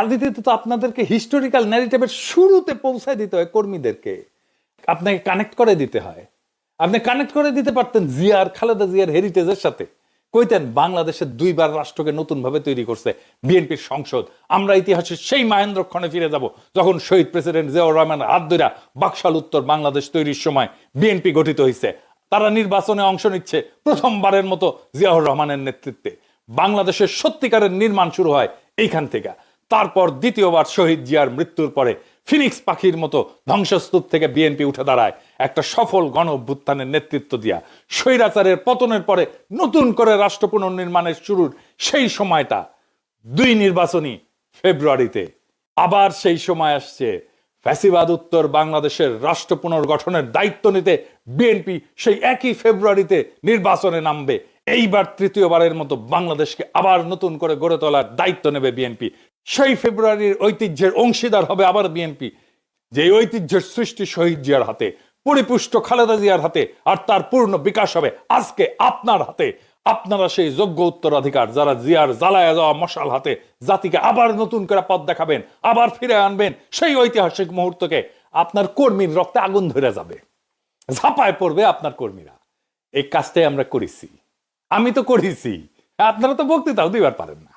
রাজনীতিতে তো আপনাদেরকে হিস্টোরিক্যাল ন্যারেটিভের শুরুতে পৌঁছায় দিতে হয় কর্মীদেরকে, আপনাকে কানেক্ট করে দিতে হয়। আপনি কানেক্ট করে দিতে পারতেন জিয়ার, খালেদা জিয়ার হেরিটেজের সাথে, কইতেন বাংলাদেশের দুইবার রাষ্ট্রকে নতুন ভাবে তৈরি করছে বিএনপির সংসদ, আমরা ইতিহাসের সেই মাহেন্দ্রক্ষণে ফিরে যাব যখন শহীদ প্রেসিডেন্ট জিয়াউর রহমান হাত ধইরা বাকশাল উত্তর বাংলাদেশ তৈরির সময় বিএনপি গঠিত হয়েছে, তারা নির্বাচনে অংশ নিচ্ছে প্রথমবারের মতো জিয়াউর রহমানের নেতৃত্বে। বাংলাদেশের সত্যিকারের নির্মাণ শুরু হয় এইখান থেকে। তারপর দ্বিতীয়বার শহীদ জিয়ার মৃত্যুর পরে ফিনিক্স পাখির মতো ধ্বংসস্তূপ থেকে বিএনপি উঠে দাঁড়ায় একটা সফল গণ অভ্যুত্থানের নেতৃত্ব দিয়া। স্বৈরাচারের পতনের পরে নতুন করে রাষ্ট্র পুনর্নির্মাণের শুরুর সেই সময়টা 2 নির্বাচনী ফেব্রুয়ারিতে। আবার সেই সময় আসছে ফ্যাসিবাদ উত্তর বাংলাদেশের রাষ্ট্র পুনর্গঠনের দায়িত্ব নিতে বিএনপি সেই একই ফেব্রুয়ারিতে নির্বাচনে নামবে। এইবার তৃতীয়বারের মতো বাংলাদেশকে আবার নতুন করে গড়ে তোলার দায়িত্ব নেবে বিএনপি। সেই ফেব্রুয়ারির ঐতিহ্যের অংশীদার হবে আবার বিএনপি, যে ঐতিহ্যের সৃষ্টি শহীদ জিয়ার হাতে, পরিপুষ্ট খালেদা জিয়ার হাতে, আর তার পূর্ণ বিকাশ হবে আজকে আপনার হাতে। আপনারা সেই যোগ্য উত্তরাধিকার, যারা জিয়ার জ্বালায়া যাওয়া মশাল হাতে জাতিকে আবার নতুন করে পথ দেখাবেন, আবার ফিরে আনবেন সেই ঐতিহাসিক মুহূর্তকে। আপনার কর্মীর রক্তে আগুন ধরে যাবে, ঝাঁপায় পড়বে আপনার কর্মীরা। এই কাজটাই আমরা করেছি, আমি তো করেছি, আপনারা তো বক্তৃতাও দিবার পারেন না।